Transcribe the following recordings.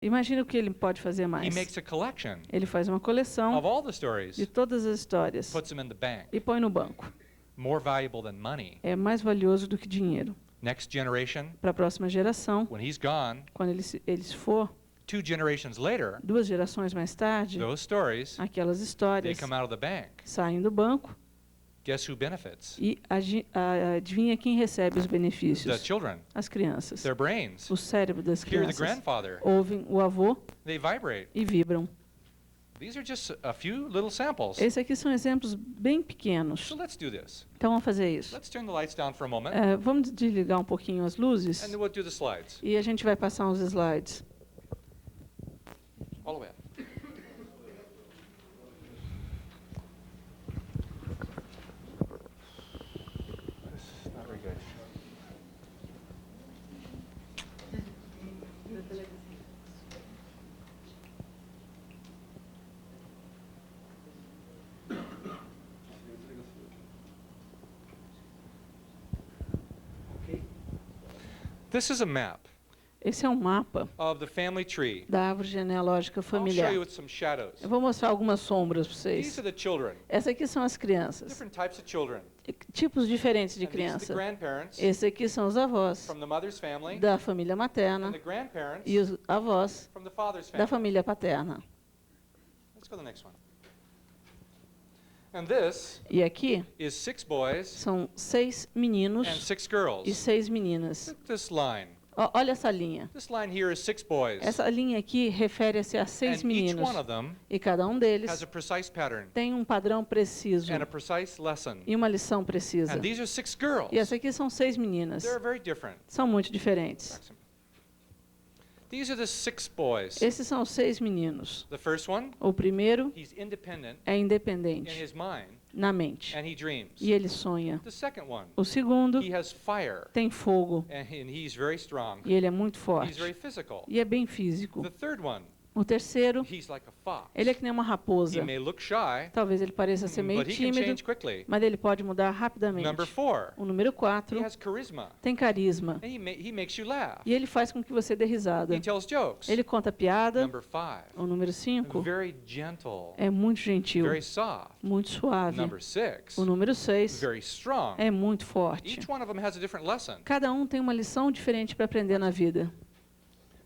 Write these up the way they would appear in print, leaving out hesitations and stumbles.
Imagina o que ele pode fazer He mais. makes a collection Ele faz uma coleção of all the stories, de todas as histórias puts them in the bank. e põe no banco. More valuable than money. É mais valioso do que dinheiro. Next generation, Para a próxima geração, when he's gone, quando ele for, 2 generations later, 2 gerações mais tarde, those stories, aquelas they histórias come out of the bank. saem do banco Guess who benefits? e adivinha quem recebe os The benefícios? children, As crianças. their brains. O cérebro das Hear the crianças. grandfather. Ouvem o avô They vibrate. e vibram. These are just a few little samples. Esses aqui são exemplos bem pequenos. So let's do this. Então vamos fazer isso. Let's turn the lights down for a moment, Vamos desligar um pouquinho as luzes and then we'll do the slides. e a gente vai passar uns slides. All the way up. That's not very good. This is a map Esse é um mapa of the family tree. da árvore genealógica I'll show familiar. you with some shadows. Eu vou mostrar algumas sombras para These vocês. are the children, Essas aqui são as crianças. different types of children. Tipos diferentes de And these are the criança. grandparents Esses aqui são os avós from the mother's family, da família and materna the grandparents e os avós from the father's da family. família paterna. Let's go to the next one. And this E aqui is 6 boys são 6 and meninos 6 e girls. 6 meninas. Look at this line. Olha essa linha. This line here is 6 boys. Essa linha aqui refere-se a 6 And each meninos. one of them E cada um deles has a precise pattern tem um padrão preciso and a precise lesson. e uma lição precisa. And these are 6 girls. E essa aqui são 6 meninas. They're very different. São muito diferentes. These are the 6 boys. Esses são os 6 meninos. The first one, O primeiro he's independent é in independente his mind na mente and he dreams. e ele sonha. The second one, O segundo he has fire tem fogo and he's very strong. e ele é muito He's forte very physical. e é bem físico. The third one, O terceiro, he's like a fox. ele é que nem uma He raposa. may look shy, Talvez ele pareça ser meio but he can tímido, change quickly. mas ele pode mudar rapidamente. Number 4, O número he 4 has charisma. tem carisma And he makes you laugh. e ele faz com que você dê risada. He tells jokes. Ele conta piada. Number 5, O número 5 very gentle, é muito gentil, very soft. muito suave. Number 6, O número 6 very strong. é muito forte. Each one of them has a different lesson. Cada um tem uma lição diferente para aprender na vida.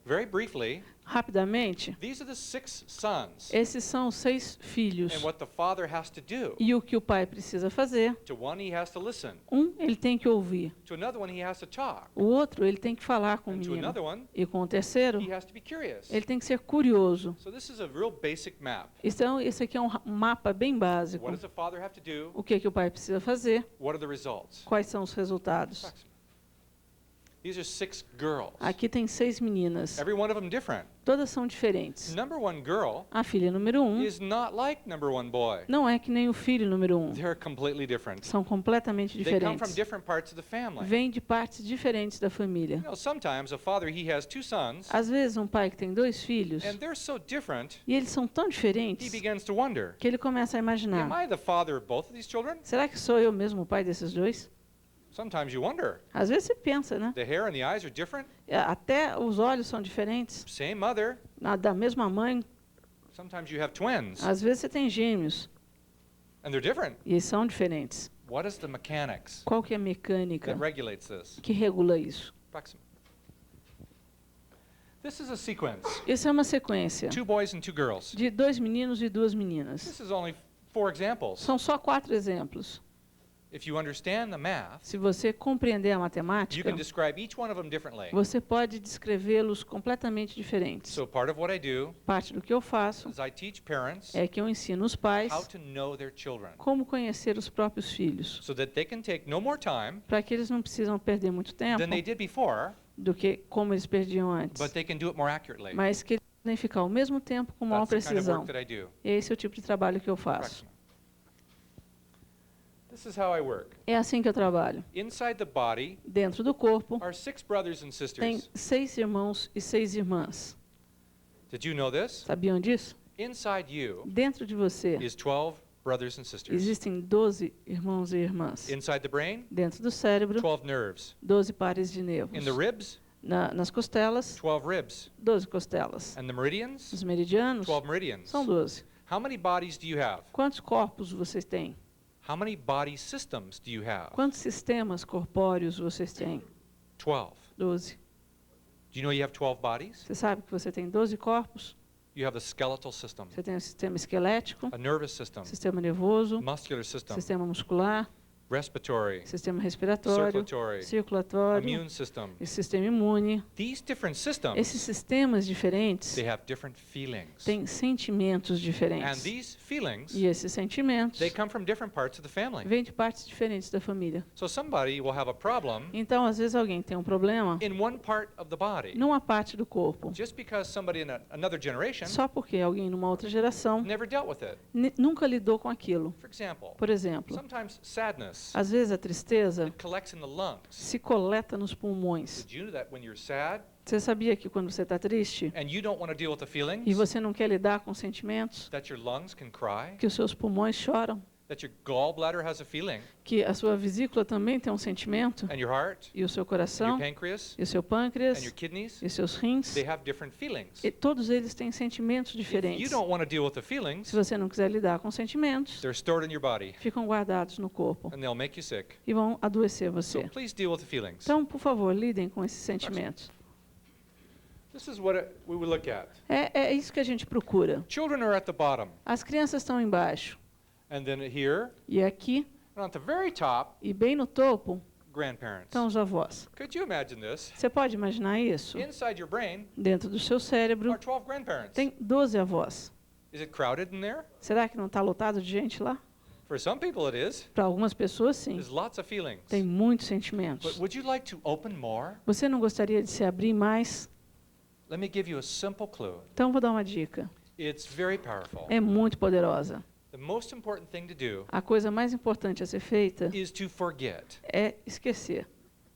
Very briefly, Rapidamente, these are the 6 sons. esses são os 6 filhos. And what the father has to do. E o que o pai precisa fazer? To one, he has to listen. Ele tem que ouvir. To another one, he has to talk. O outro, ele tem que falar com o And to menino. another one, E com o terceiro, he has to be curious. ele tem que ser curioso. So this is a real basic map. Então, esse aqui é um mapa bem básico. What does the father have to do? O que o pai precisa fazer? What are the results? Quais são os resultados? These are 6 girls. Aqui tem 6 meninas. Every one of them different. Todas são diferentes. Number 1 girl A filha número 1 is not like number 1 boy. não é que nem o filho número 1. They're completely different. São completamente They come from diferentes. different parts of the family. Vêm de partes diferentes da família. Sometimes a father, he has 2 sons, Às vezes, um pai que tem 2 filhos, and they're so different, e eles são tão he diferentes, begins to wonder, que ele começa a am imaginar: I the father of both of these children? será que sou eu mesmo o pai desses dois? Sometimes you wonder. Às vezes você pensa, né? The hair and the eyes are different. Até os olhos são diferentes, Same mother. da mesma mãe. Sometimes you have twins, Às vezes você tem gêmeos, and they're different. e eles são diferentes. What is the mechanics Qual que é a mecânica that regulates this? que regula isso? This is a sequence. Isso é uma sequência 2 boys and 2 girls. de 2 meninos e 2 meninas. This is only 4 examples. São só 4 exemplos. If you understand the math, Se você compreender a you matemática, can describe each one of them differently. você pode descrevê-los completamente diferentes. So part of what I do Parte do que eu faço is I teach parents é que eu ensino os pais how to know their children como conhecer os próprios filhos, so that they can take no more time para que eles não precisam perder muito tempo than they did before, do que como eles perdiam antes, but they can do it more accurately. mas que eles podem ficar ao mesmo tempo com maior That's the kind of precisão. work that I do. Esse é o tipo de trabalho que eu faço. This is how I work. É assim que eu trabalho. Inside the body Dentro do corpo are 6 brothers and tem sisters. 6 irmãos e 6 irmãs. Did you know this? Sabiam disso? Inside you Dentro de você is 12 brothers and sisters. existem 12 irmãos e irmãs. Inside the brain, Dentro do cérebro, 12 nerves. 12 pares de In nervos. the ribs, Nas costelas, 12 ribs. 12 costelas. And the meridians? Os meridianos 12 meridians. são 12. How many bodies do you have? Quantos corpos vocês têm? How many body systems do you have? Quantos sistemas corpóreos vocês têm? 12. 12. Do you know you have 12 bodies? Você sabe que você tem 12 corpos? You have a skeletal system, Você tem o sistema esquelético, a nervous system, sistema nervoso, muscular system, sistema muscular, respiratory, sistema respiratório, circulatory, circulatório immune system. e sistema imune. These different systems, Esses sistemas diferentes they have different feelings. têm sentimentos And diferentes. these feelings, E esses sentimentos they come from different parts of the family. vêm de partes diferentes da família. So somebody will have a problem Então, às vezes, alguém tem um problema in one part of the body. numa parte do corpo, Just because somebody in another generation só porque alguém numa outra geração never dealt with it. nunca lidou com aquilo. For example, Por exemplo, sometimes sadness, às vezes a tristeza it collects in the lungs. se coleta nos pulmões. Did you know that when you're sad Você sabia que quando você está triste and you don't want to deal with the e feelings, você não quer lidar com sentimentos, that your lungs can cry, que os seus pulmões choram, that your gallbladder has a feeling, que a sua vesícula também tem um sentimento, and your heart, e o seu and your coração, pancreas, e o seu and pâncreas, your kidneys, e seus rins, they have different feelings. e todos eles têm sentimentos If you diferentes. don't want to deal with the feelings, Se você não quiser lidar com sentimentos, they're stored in your body, ficam guardados no corpo and they'll make you sick. e vão adoecer So você. please deal with the feelings. Então, por favor, lidem com esses sentimentos. This is what we would look at. É isso que a gente procura. Children are at the bottom, As crianças estão embaixo, and then here, e aqui, and at the very top, e bem no topo, grandparents. estão os avós. Could you imagine this? Você pode imaginar isso? Inside your brain Dentro do seu cérebro, are 12 grandparents. tem 12 avós. Is it crowded in there? Será que não está lotado de gente lá? For some people it is. Para algumas pessoas, sim. There's lots of feelings. Tem muitos But sentimentos. would you like to open more? Você não gostaria de se abrir mais? Let me give you a simple clue. Então, vou dar uma dica. It's very powerful. É muito poderosa. The most important thing to do A coisa mais importante a ser feita is to forget é esquecer.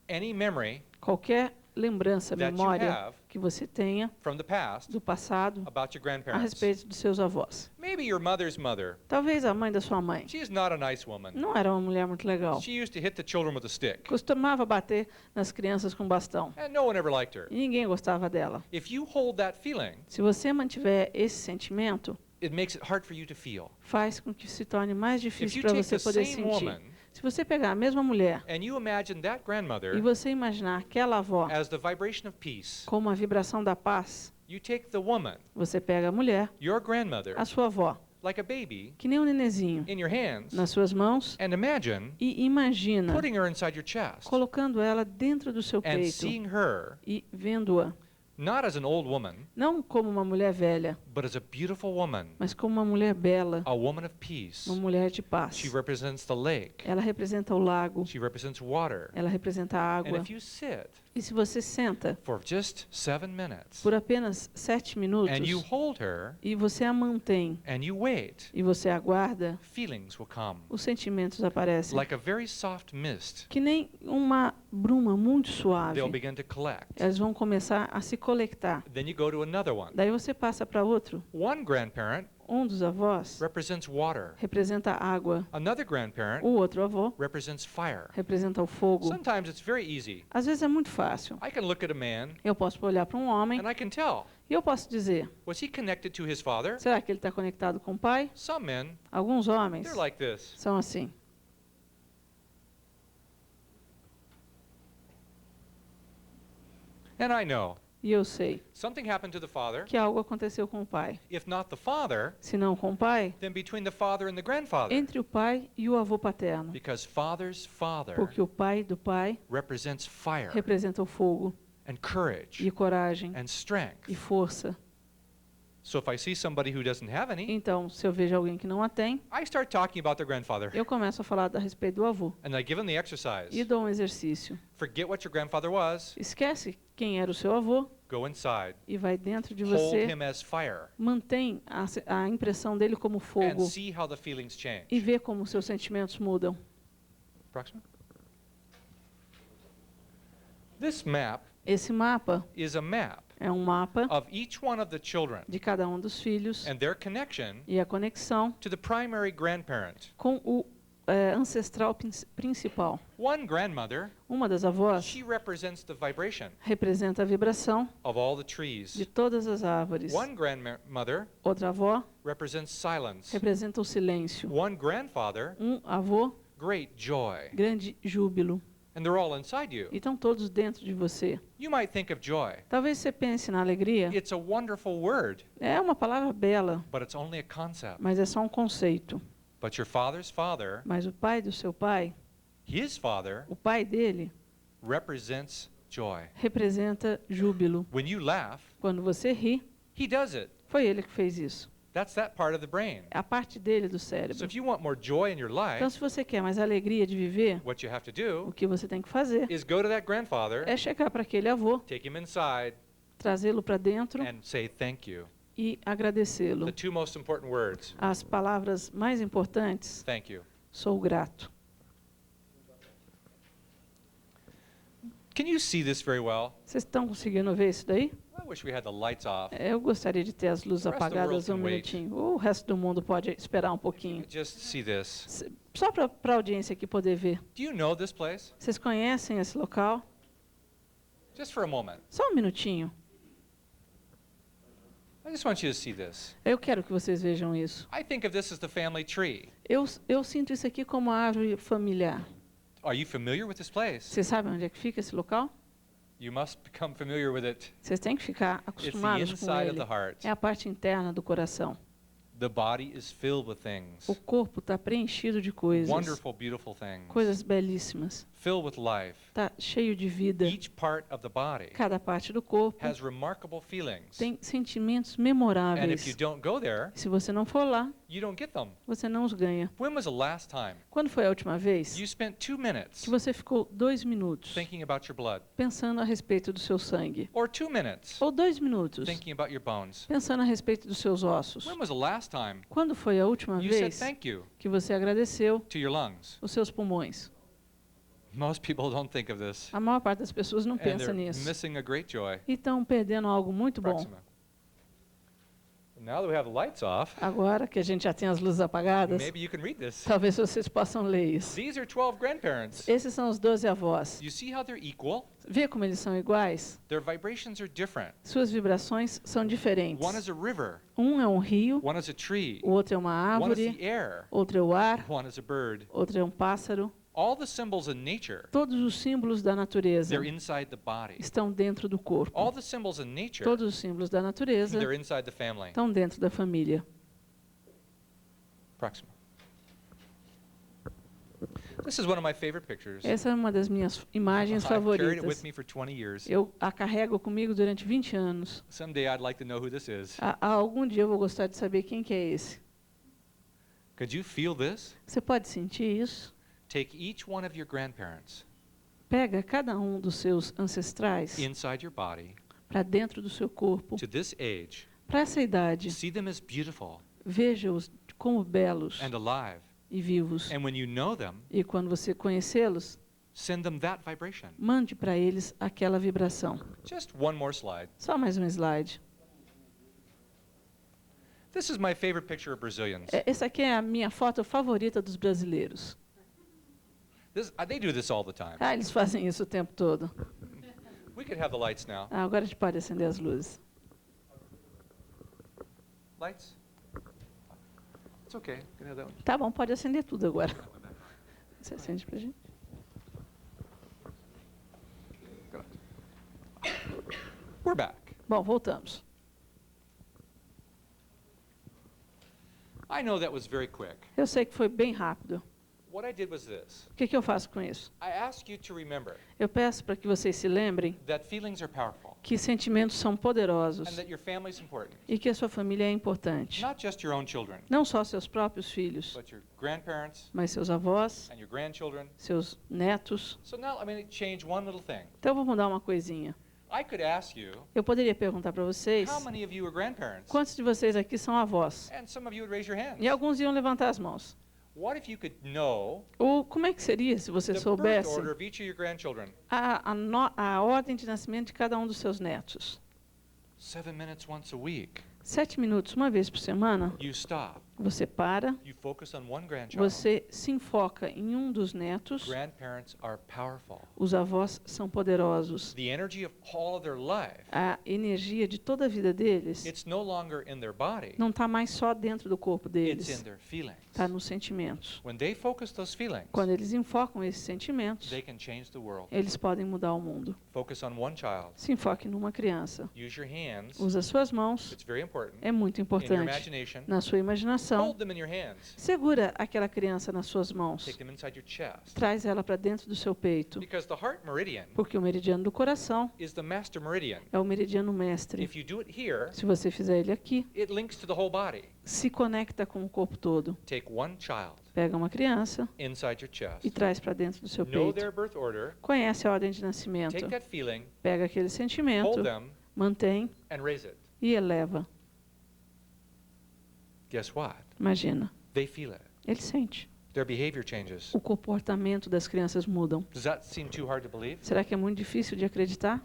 any memory Qualquer lembrança, that you memória have que você tenha from the past do passado about your a grandparents. respeito dos seus avós. Maybe your mother's mother. Talvez a mãe da sua mãe She's not a nice woman. não era uma mulher muito legal. She used to hit the children with a stick. Costumava bater nas crianças com bastão. And no one ever liked her. E ninguém gostava dela. If you hold that feeling, Se você mantiver esse sentimento, it makes it hard for you to feel. faz com que se torne mais If difícil you para take você the poder same sentir. woman Se você pegar a mesma mulher and you imagine that e grandmother você imaginar aquela avó as the vibration of peace, como a vibração da paz, you take the woman, você pega a mulher, your grandmother, a sua avó, like a baby, que nem um nenezinho, in your hands, nas suas mãos and imagine e imagina putting her inside your chest colocando ela dentro do seu and peito seeing her e vendo-a, not as an old woman, não como uma mulher velha, but as a beautiful woman, mas como uma mulher bela, a woman of peace. uma mulher de paz. She represents the lake. Ela representa o lago, She represents water. ela representa a And água. if you sit E se você senta for just 7 minutes por apenas 7 minutos and you hold her e você a mantém and you wait, e você aguarda, feelings will come os sentimentos aparecem. like a very soft mist. Que nem uma bruma muito suave. They'll begin to collect. Elas vão começar a se colectar. Then you go to another one. Daí você passa para outro. One grandparent Um dos avós represents water. representa a água. Another grandparent O outro avô represents fire. representa o fogo. Sometimes it's very easy. Às vezes é muito fácil. I can look at a man Eu posso olhar para um homem and I can tell. e eu posso dizer, Was he connected to his father? será que ele está conectado com o pai? Some men, Alguns homens they're like this. são assim. And I know E eu sei something happened to the father. que algo aconteceu com o pai. If not the father, Se não com o pai, then between the father and the grandfather. entre o pai e o avô paterno. Because father's father Porque o pai do pai represents fire representa o fogo and courage e coragem and strength. e força. So if I see somebody who doesn't have any, Então, se eu vejo alguém que não a tem, I start talking about their grandfather. eu começo a falar a respeito do avô And I give them the exercise. e dou um exercício. Forget what your grandfather was. Esquece quem era o seu avô Go inside. e vai dentro de Hold você, him as fire. mantém a impressão dele como And fogo see how the feelings change. e vê como seus sentimentos mudam. Approximate? This map Esse mapa is a map é um mapa of each one of the children de cada um dos filhos and their connection e a conexão to the primary grandparent. com ancestral principal. One grandmother, Uma das avós she represents the vibration representa a vibração of all the trees. de todas as árvores. One grandmother Outra avó represents silence. representa o silêncio. One grandfather, Avô, great joy. grande júbilo. And they're all inside you. E estão todos dentro de você. You might think of joy. Talvez você pense na alegria. It's a wonderful word, É uma palavra bela, but it's only a concept. mas é só um conceito. But your father's father, Mas o pai do seu pai, his father, o pai dele, represents joy. representa júbilo. When you laugh, Quando você ri, he does it. foi ele que fez isso. That's that part of the brain. É a parte dele do So cérebro. if you want more joy in your life, Então, se você quer mais alegria de viver, what you have to o do que você tem que fazer is go to that grandfather, é chegar para aquele avô, take him inside, trazê-lo para dentro and say thank you. e agradecê-lo. The two most important words. As palavras mais importantes, Thank you. sou grato. Can you see this very well? Vocês estão conseguindo ver isso daí? I wish we had the lights off. Eu gostaria de ter as luzes The rest of the world apagadas um can wait. minutinho. O resto do mundo pode esperar um pouquinho. Just see this. Só para a audiência aqui poder ver. Do you know this place? Vocês conhecem esse local? Just for a moment. Só um minutinho. I just want you to see this. Eu quero que vocês vejam isso. I think of this as the family tree. Eu sinto isso aqui como uma árvore familiar. Are you familiar with this place? Vocês sabem onde é que fica esse local? You must become familiar with it. Vocês têm que ficar It's the acostumados com inside of ele. the heart. É a parte interna do coração. The body is filled with things. O corpo está preenchido de coisas. Wonderful, beautiful things. Coisas belíssimas. Filled with life. Está cheio de vida. Each part of the body Cada parte do corpo has remarkable feelings. tem sentimentos And if memoráveis. you don't go there, Se você não for lá, you don't get them. você não os ganha. When was the last time Quando foi a última vez you spent 2 minutes que você ficou 2 minutos thinking about your blood? pensando a respeito do seu sangue? Or 2 minutes Ou 2 minutos thinking about your bones? pensando a respeito dos seus ossos? When was the last time Quando foi a última you said vez thank you que você agradeceu to your lungs? os seus pulmões? Most people don't think of this. A maior parte das pessoas não And pensa they're nisso. missing a great joy. E estão perdendo algo muito bom. Proxima. Now that we have the lights off, Agora que a gente já tem as luzes apagadas, maybe you can read this. talvez vocês possam ler isso. These are 12 grandparents. Esses são os 12 avós. You see how they're equal? Vê como eles são iguais? Their vibrations are different. Suas vibrações são diferentes. One is a river, Um é um rio, one is a tree, o outro é uma one is árvore, the air, outro é o ar, one is a bird. outro é um pássaro. All the symbols in nature, Todos os símbolos da natureza they're inside the body. estão dentro do All corpo. the symbols in nature, Todos os símbolos da natureza they're inside the family. estão dentro da família. Proxima. This is one of my favorite pictures. Essa é uma das minhas imagens I've carried it with favoritas. me for 20 years. Eu a carrego comigo durante 20 anos. Someday I'd like to know who this is. Algum dia eu vou gostar de saber quem que é esse. Could you feel this? Você pode sentir isso? Take each one of your grandparents Pega cada um dos seus ancestrais inside your body para dentro do seu corpo. to this age. Para essa idade, See them as beautiful veja-os como belos and alive. e vivos. And when you know them, E quando você conhecê-los, send them that vibration. mande para eles aquela vibração. Just one more slide. Só mais um slide. This is my favorite picture of Brazilians. Essa aqui é a minha foto favorita dos brasileiros. They do this all the time. Eles fazem isso o tempo todo. We could have the lights now. Agora a gente pode acender as luzes. Lights? It's okay. You can have that one. Tá bom, pode acender tudo agora. Você acende pra gente? We're back. Bom, voltamos. I know that was very quick. Eu sei que foi bem rápido. What I did was this. O que eu faço com isso? I ask you to remember Eu peço para que vocês se lembrem that feelings are powerful que sentimentos são poderosos and that your family is important. e que a sua família é importante. Not just your own children, Não só seus próprios filhos, but your grandparents mas seus avós, and your grandchildren. seus netos. So now I'm going to change one little thing. Então, eu vou mudar uma coisinha. I could ask you, Eu poderia perguntar para vocês, how many of you are grandparents? quantos de vocês aqui são avós? And some of you would raise your hands. E alguns iam levantar as mãos. What if you could know Ou como é que seria se você the birth soubesse order of each of your grandchildren? a ordem de nascimento de cada um dos seus netos? 7 minutes once a week. 7 minutos, uma vez por semana, You stop Você para, You focus on one grandchild. você se enfoca em um dos netos. Grandparents are powerful. Os avós são poderosos. The energy of all of their life, A energia de toda a vida deles it's no longer in their body. não está mais só dentro do corpo It's deles, in their feelings. está nos sentimentos. When they focus those feelings, Quando eles enfocam esses sentimentos, they can change the world. eles podem mudar o mundo. Focus on one child. Se enfoque numa criança. Use your hands. Usa suas mãos. It's very important. É muito In your importante. imagination, Na sua imaginação, hold them in your hands. segura aquela criança nas suas mãos. Take them inside your chest. Traz ela para dentro do seu peito. Because the heart meridian Porque o meridiano do coração is the master meridian. é o meridiano mestre. If you do it here, Se você fizer ele aqui, it links to the whole body. se conecta com o corpo todo. Take one child Pega uma criança inside your chest. e traz para dentro do seu Know peito. their birth order. Conhece a ordem de nascimento. Take that feeling, Pega aquele sentimento, hold them, mantém and raise it. e eleva. Guess what? Imagina, They feel it. ele sente. Their behavior changes. O comportamento das crianças mudam. Does that seem too hard to believe? Será que é muito difícil de acreditar?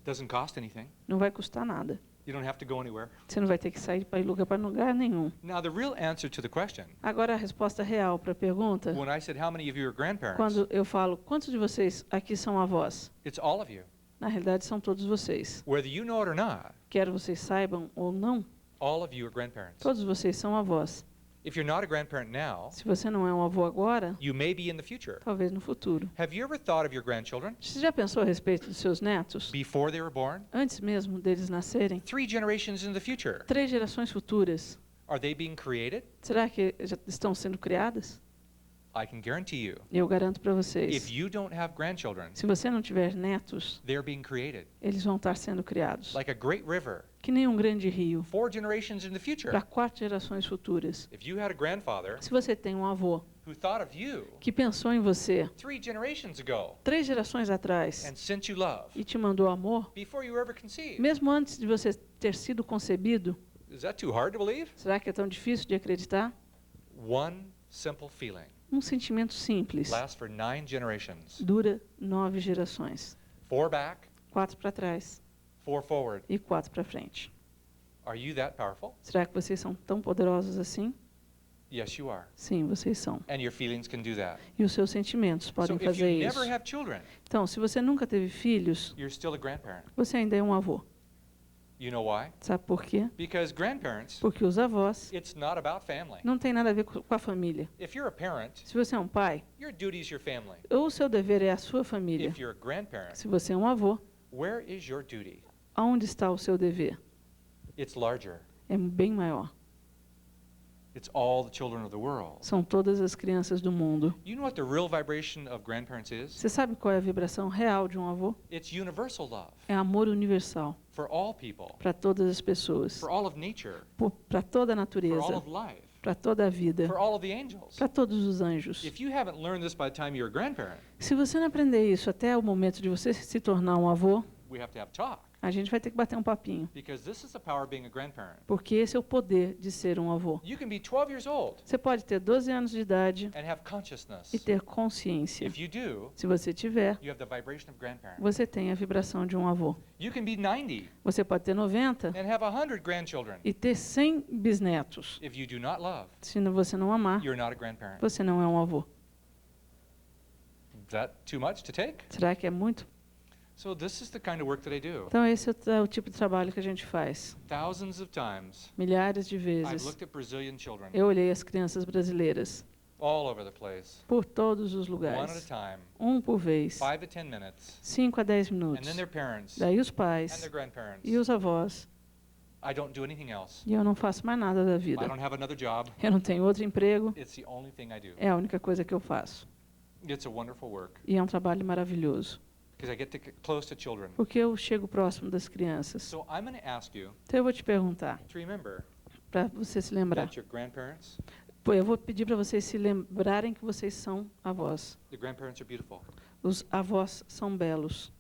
Doesn't cost anything. Não vai custar nada. You don't have to go anywhere. Você não vai ter que sair para lugar nenhum. Now, the real answer to the question, Agora a resposta real para a pergunta, when I said how many of you are grandparents, quando eu falo quantos de vocês aqui são avós, it's all of you. na realidade são todos vocês. Whether you know it or not, Quer vocês saibam ou não, all of you are grandparents. todos vocês são avós. If you're not a grandparent now, Se você não é um avô agora, you may be in the future. talvez no futuro. Have you ever thought of your grandchildren Você já pensou a respeito dos seus netos? before they were born? Antes mesmo deles nascerem? 3 generations in the future. 3 gerações futuras. Are they being created? Será que já estão sendo criadas? I can guarantee you, Eu garanto para if vocês. you don't have grandchildren, Se você não tiver netos, they're being created. eles vão estar sendo criados. Like a great river, Que nem um grande rio. 4 generations in the future. Para 4 gerações futuras. If you had a grandfather Se você tem um avô who thought of you que pensou em você 3 generations ago 3 gerações atrás and sent you love e te mandou amor, before you were ever conceived, mesmo antes de você ter sido concebido, is that too hard to believe? será que é tão difícil de acreditar? One simple feeling Um sentimento simples. lasts for 9 generations. Dura 9 gerações. 4 back, 4 para trás 4 forward. e 4 para frente. Are you that powerful? Será que vocês são tão poderosos assim? Yes, you are. Sim, vocês são. And your feelings can do that. E os seus sentimentos So podem if fazer you isso. never have children, Então, se você nunca teve filhos, you're still a grandparent. você ainda é um avô. You know why? Sabe por quê? Because grandparents, Porque os avós it's not about family. não tem nada a ver com a família. If you're a parent, Se você é um pai, your duty is your family. o seu dever é a sua família. If you're a grandparent, Se você é um avô, where is your duty? aonde está o seu dever? It's larger. É bem maior. It's all the children of the world. São todas as crianças do mundo. You know what the real vibration of grandparents is? Você sabe qual é a vibração real de um avô? It's universal love É amor universal for all people, para todas as pessoas, for all of nature, para toda a for all natureza, of life, para toda a vida, for all of the angels. para todos os anjos. If you haven't learned this by the time you're a grandparent, Se você não aprender isso até o momento de você se tornar um avô, we have to have talk. a gente vai ter que bater um papinho, Because this is the power of being a grandparent. porque esse é o poder de ser um avô. You can be 12 years old Você pode ter 12 anos de idade and have consciousness. e ter consciência. If you do, Se você tiver, you have the vibration of grandparent. você tem a vibração de um avô. You can be 90 Você pode ter 90 and have 100 grandchildren. e ter 100 bisnetos. If you do not love, Se você não amar, you're not a grandparent. você não é um avô. Is that too much to take? Será que é muito? So this is the kind of work that I do. Então esse é o tipo de trabalho que a gente faz. Thousands of times, Milhares de I've vezes. looked at Brazilian children Eu olhei as crianças brasileiras all over the place, por todos os one at lugares. a time, Um por vez. 5 to 10 minutes, 5 a 10 and minutos. then their parents Daí os and pais their grandparents. e os avós. I don't do anything else. E eu não faço mais nada da I vida. don't have another job. Eu não tenho outro emprego. It's the only thing I do. É a única coisa que eu faço. It's a wonderful work E é um trabalho maravilhoso. because I get to get close to children. Porque eu chego próximo das crianças. So I'm going to ask you Então eu vou te perguntar, to remember para você se lembrar. that your grandparents, Pô, eu vou pedir para vocês se lembrarem que vocês são avós. the grandparents are beautiful. Os avós são belos.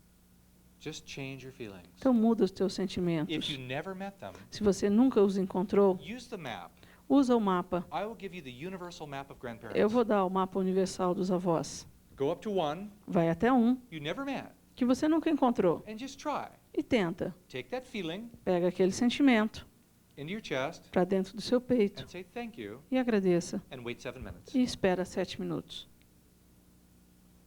Just change your feelings. Então muda os teus If sentimentos. you never met them, Se você nunca os encontrou, use the map. usa o mapa. I will give you the universal map of Eu grandparents. vou dar o mapa universal dos avós. Go up to one Vai até um you never met que você nunca encontrou and just try. e tenta. Take that feeling, Pega aquele sentimento, into your chest para dentro do seu peito and say thank you e agradeça. and wait 7 minutes. E espera 7 minutos.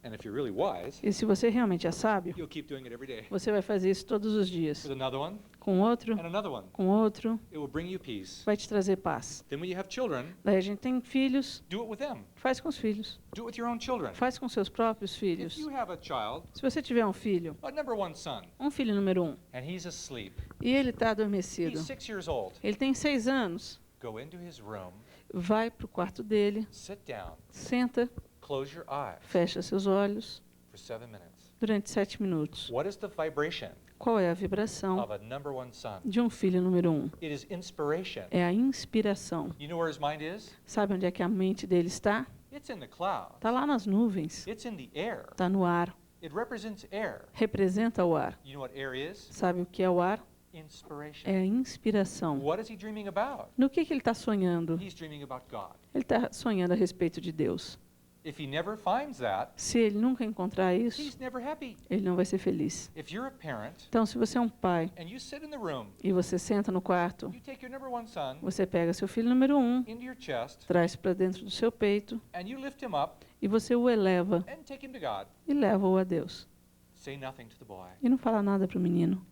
And if you're really wise, E se você realmente é sábio, you'll keep doing it every day. você vai fazer isso todos os dias. With another one Com outro, and another one. com outro, It will bring you peace. vai te trazer paz. Then when you have children, Daí a gente tem filhos, do it with them. faz com os filhos. Do it with your own children. Faz com seus próprios If filhos. you have a child, Se você tiver um filho, a number one son, um filho número 1, and he's asleep, e ele está adormecido, he's 6 years old, ele tem 6 anos, go into his room, vai para o quarto dele, sit down, senta, close your eyes fecha seus olhos for 7 minutes. durante 7 minutos. What is the vibration Qual é a vibração of a number one son? de um filho número 1? It is inspiration. É a inspiração. You know where his mind is? Sabe onde é que a mente dele está? It's in the clouds. Está lá nas nuvens. It's in the air. Está no ar. It represents air. Representa o ar. You know what air is? Sabe o que é o ar? Inspiration. É a inspiração. What is he dreaming about? No que ele está sonhando? He's dreaming about God. Ele está sonhando a respeito de Deus. If he never finds that, Se ele nunca encontrar isso, he's never happy. ele não vai ser feliz. If you're a parent Então, se você é um pai and you sit in the room, e você senta no quarto, you take your number one son você pega seu filho número 1, into your chest traz para dentro do seu peito and you lift him up e você o eleva and take him to God. e leva-o a Deus. Say nothing to the boy. E não fala nada para o menino.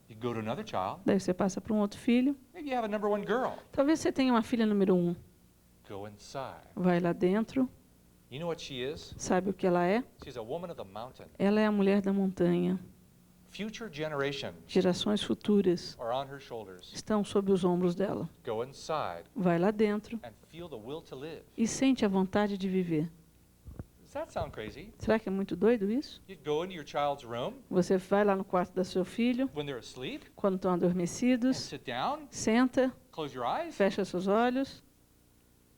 You go to another child. Daí você passa para um outro filho. Maybe you have a number one girl. Talvez você tenha uma filha número 1. Go inside. Vai lá dentro. You know what she is? Sabe o que ela é? She's a woman of the mountain. Ela é a mulher da montanha. Future generations Gerações futuras are on her shoulders. estão sob os ombros dela. Go inside Vai lá dentro and feel the will to live. e sente a vontade de viver. Does that sound crazy? Será que é muito doido isso? You go into your child's room Você vai lá no quarto do seu filho, when they're asleep quando estão and adormecidos, sit down, senta, close your eyes. fecha seus olhos.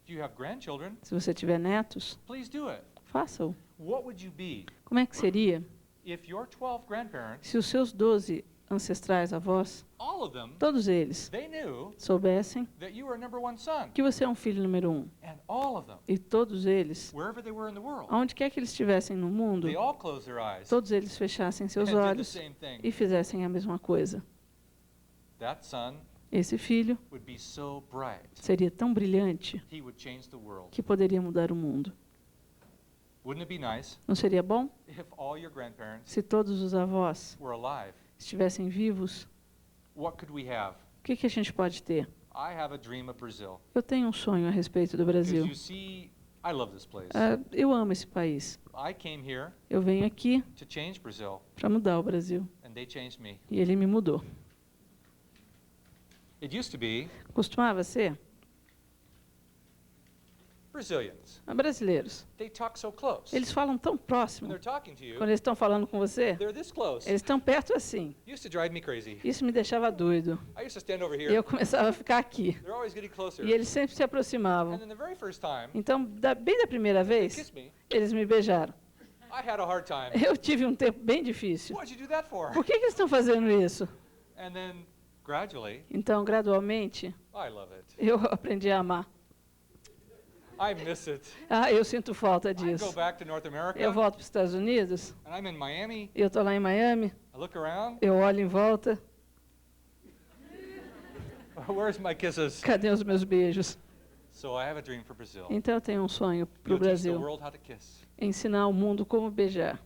If you have grandchildren, Se você tiver netos, please do it. faça-o. What would you be Como é que seria if your 12 grandparents, se os seus 12 ancestrais avós, all of them, todos eles, they knew soubessem that you were number one son, que você é um filho número 1? and all of them, E todos eles, wherever they were in the world, aonde quer que eles estivessem no mundo, they all closed their eyes todos eles fechassem seus and did the olhos same thing. e fizessem a mesma coisa. That son Esse filho would be so bright, seria tão brilhante he would change the world. que poderia mudar o mundo. Wouldn't it be nice Não seria bom if all your grandparents se todos os avós were alive? estivessem vivos? What could we have? O que a gente pode ter? I have a dream of Brazil. Eu tenho um sonho a respeito do Because Brasil. you see, I love this place. Eu amo esse país. I came here Eu venho aqui to change Brazil, para mudar o Brasil. and they changed me. E ele me mudou. It used to be Costumava ser Brazilians. brasileiros. They talk so close. Eles falam tão When próximo. they're talking to you, Quando eles estão falando com você, they're this close. eles estão perto assim. Used to drive me crazy. Isso me deixava doido. I used to stand over E here. eu começava a ficar aqui. They're always getting closer. E eles sempre se aproximavam. And then the very first time, Então, bem da primeira they vez, kissed me. eles me beijaram. I had a hard time. Eu tive um tempo bem difícil. What'd you do that for? Por que eles estão fazendo isso? And then gradually, Então, gradualmente, I love it. eu aprendi a amar. I miss it. Eu sinto falta I go disso. back to North America, Eu volto para os Estados Unidos, and I'm in Miami. eu estou lá em Miami, I look around. eu olho em volta, Where's my kisses? cadê os meus beijos? So I have a dream for Brazil. Então eu tenho um sonho para o You teach the Brasil, world how to kiss. ensinar o mundo como beijar,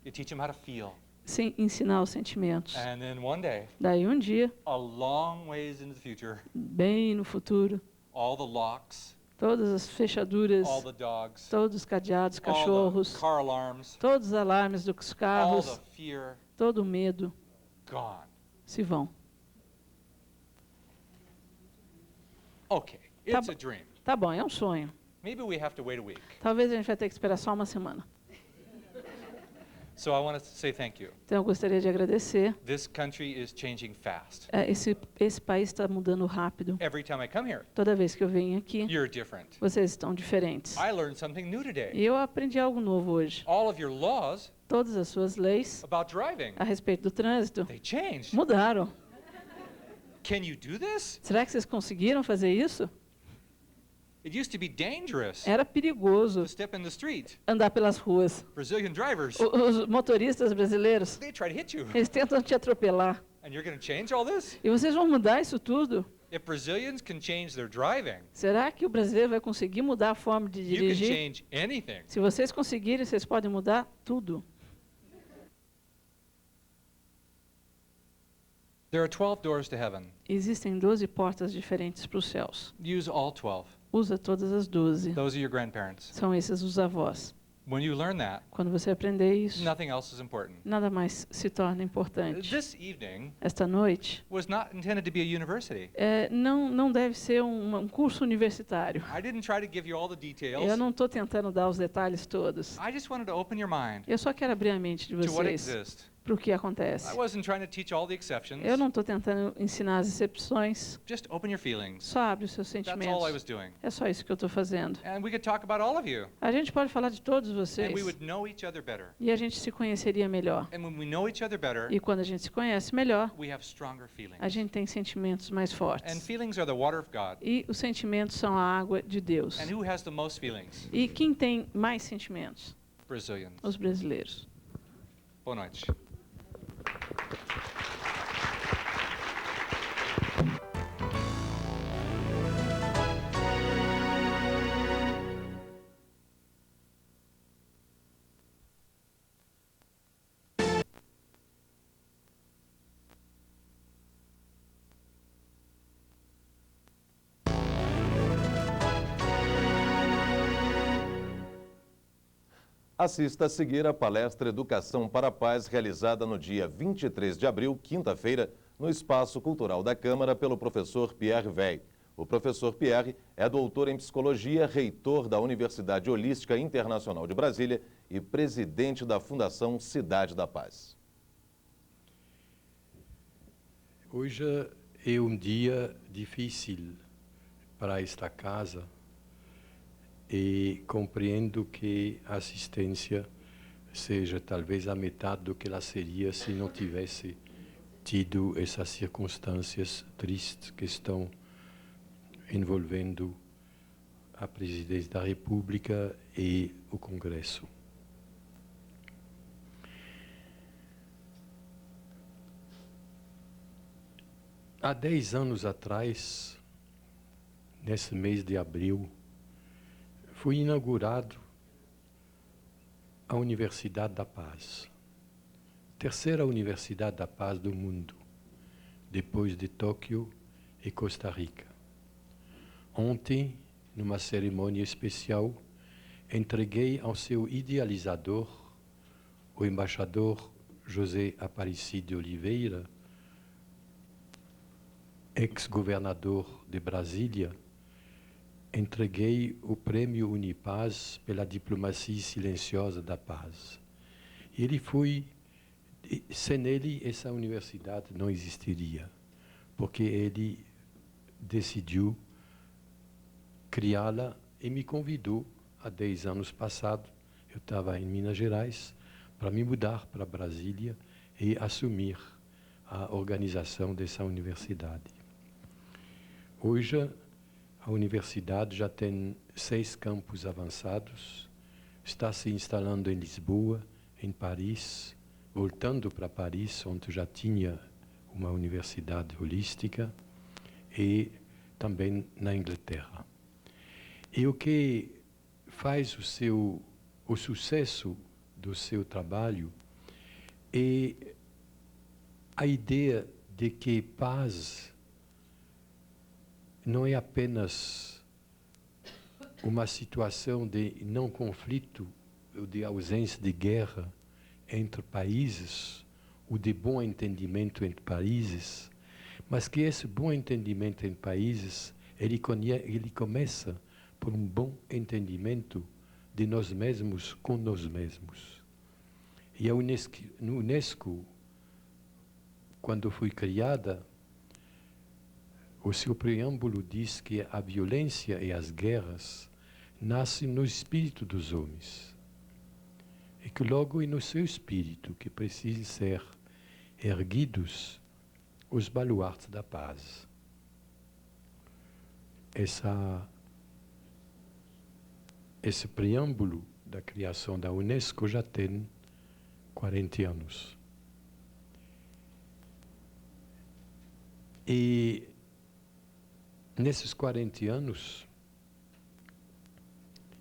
You teach them how to feel. sem ensinar os sentimentos. And then one day, Daí um dia, a long ways into the future, bem no futuro, all the locks, todas as fechaduras, all the dogs, todos os cadeados, all the cachorros, car alarms, todos os alarmes dos all carros, the fear, todo o medo gone. se vão. Okay, Tá it's a bom. dream. Tá bom, é um sonho. Maybe we have to wait a week. Talvez a gente vai ter que esperar só uma semana. So I want to say thank you. Então eu gostaria de agradecer. This country is changing fast. Esse país está mudando rápido. Every time I come here, Toda vez que eu venho aqui, you're different. vocês estão diferentes. I learned something new today. E eu aprendi algo novo hoje. All of your laws Todas as suas leis about driving, a respeito do trânsito they changed. mudaram. Can you do this? Será que vocês conseguiram fazer isso? It used to be dangerous Era perigoso to step in the street. andar pelas ruas. Brazilian drivers, Os motoristas brasileiros, they try to hit you. eles tentam te atropelar. And you're going to change all this? E vocês vão mudar isso tudo? If Brazilians can change their driving, Será que o brasileiro vai conseguir mudar a forma de you can dirigir? change anything. Se vocês conseguirem, vocês podem mudar tudo. There are 12 doors to heaven. Existem 12 portas diferentes para os céus. Use all 12. Usa todas as 12. Those are your grandparents. São esses os avós. When you learn that, Quando você aprender isso, nothing else is important. nada mais se torna importante. This evening Esta noite was not intended to be a university. não deve ser um curso universitário. I didn't try to give you all the details. Eu não estou tentando dar os detalhes todos. I just wanted to open your mind Eu só quero abrir a mente de to what vocês exists. para o que acontece. I wasn't trying to teach all the exceptions. Eu não estou tentando ensinar as exceções. Just open your feelings. Só abre os seus That's all I sentimentos. was doing. É só isso que eu estou fazendo. And we could talk about all of you. A gente pode falar de todos And vocês. we would know each other better. E a gente se conheceria melhor. And when we know each other better, E quando a gente se conhece melhor, we have stronger feelings. a gente tem sentimentos mais And fortes. feelings are the water of God. E os sentimentos são a água de Deus. And who has the most feelings? E quem tem mais sentimentos? Brazilians. Os brasileiros. Boa noite. Assista a seguir a palestra Educação para a Paz, realizada no dia 23 de abril, quinta-feira, no Espaço Cultural da Câmara, pelo professor Pierre Weil. O professor Pierre é doutor em Psicologia, reitor da Universidade Holística Internacional de Brasília e presidente da Fundação Cidade da Paz. Hoje é um dia difícil para esta casa e compreendo que a assistência seja talvez a metade do que ela seria se não tivesse tido essas circunstâncias tristes que estão envolvendo a presidência da República e o Congresso. Há 10 anos atrás, nesse mês de abril, foi inaugurado a Universidade da Paz, terceira Universidade da Paz do mundo, depois de Tóquio e Costa Rica. Ontem, numa cerimônia especial, entreguei ao seu idealizador, o embaixador José Aparecido de Oliveira, ex-governador de Brasília, entreguei o prêmio Unipaz pela diplomacia silenciosa da paz. Ele foi, sem ele, essa universidade não existiria, porque ele decidiu criá-la e me convidou há 10 anos passados. Eu estava em Minas Gerais para me mudar para Brasília e assumir a organização dessa universidade. Hoje, a universidade já tem 6 campos avançados, está se instalando em Lisboa, em Paris, voltando para Paris, onde já tinha uma universidade holística, e também na Inglaterra. E o que faz o sucesso do seu trabalho é a ideia de que paz não é apenas uma situação de não conflito, ou de ausência de guerra entre países, ou de bom entendimento entre países, mas que esse bom entendimento entre países, ele começa por um bom entendimento de nós mesmos com nós mesmos. E a UNESCO, quando foi criada, o seu preâmbulo diz que a violência e as guerras nascem no espírito dos homens. E que logo é no seu espírito que precisam ser erguidos os baluartes da paz. Esse preâmbulo da criação da UNESCO já tem 40 anos. E nesses 40 anos,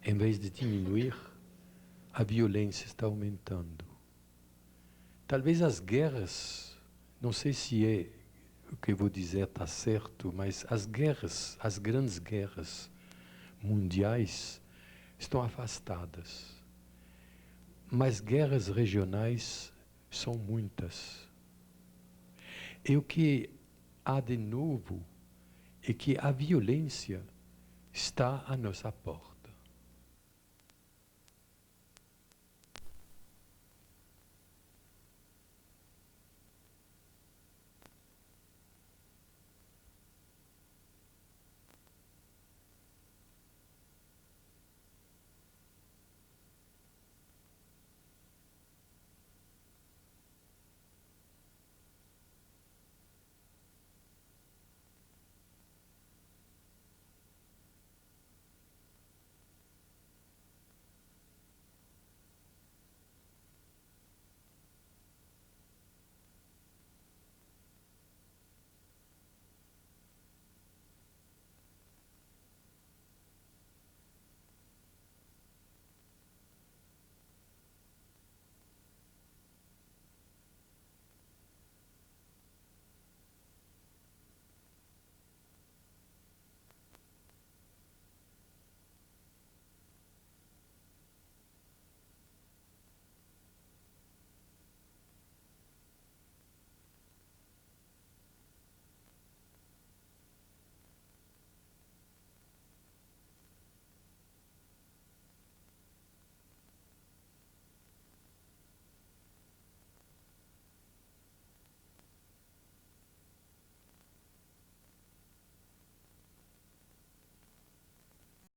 em vez de diminuir, a violência está aumentando. Talvez as guerras, não sei se o que eu vou dizer está certo, mas as guerras, as grandes guerras mundiais estão afastadas. Mas guerras regionais são muitas. E o que há de novo é que a violência está à nossa porta.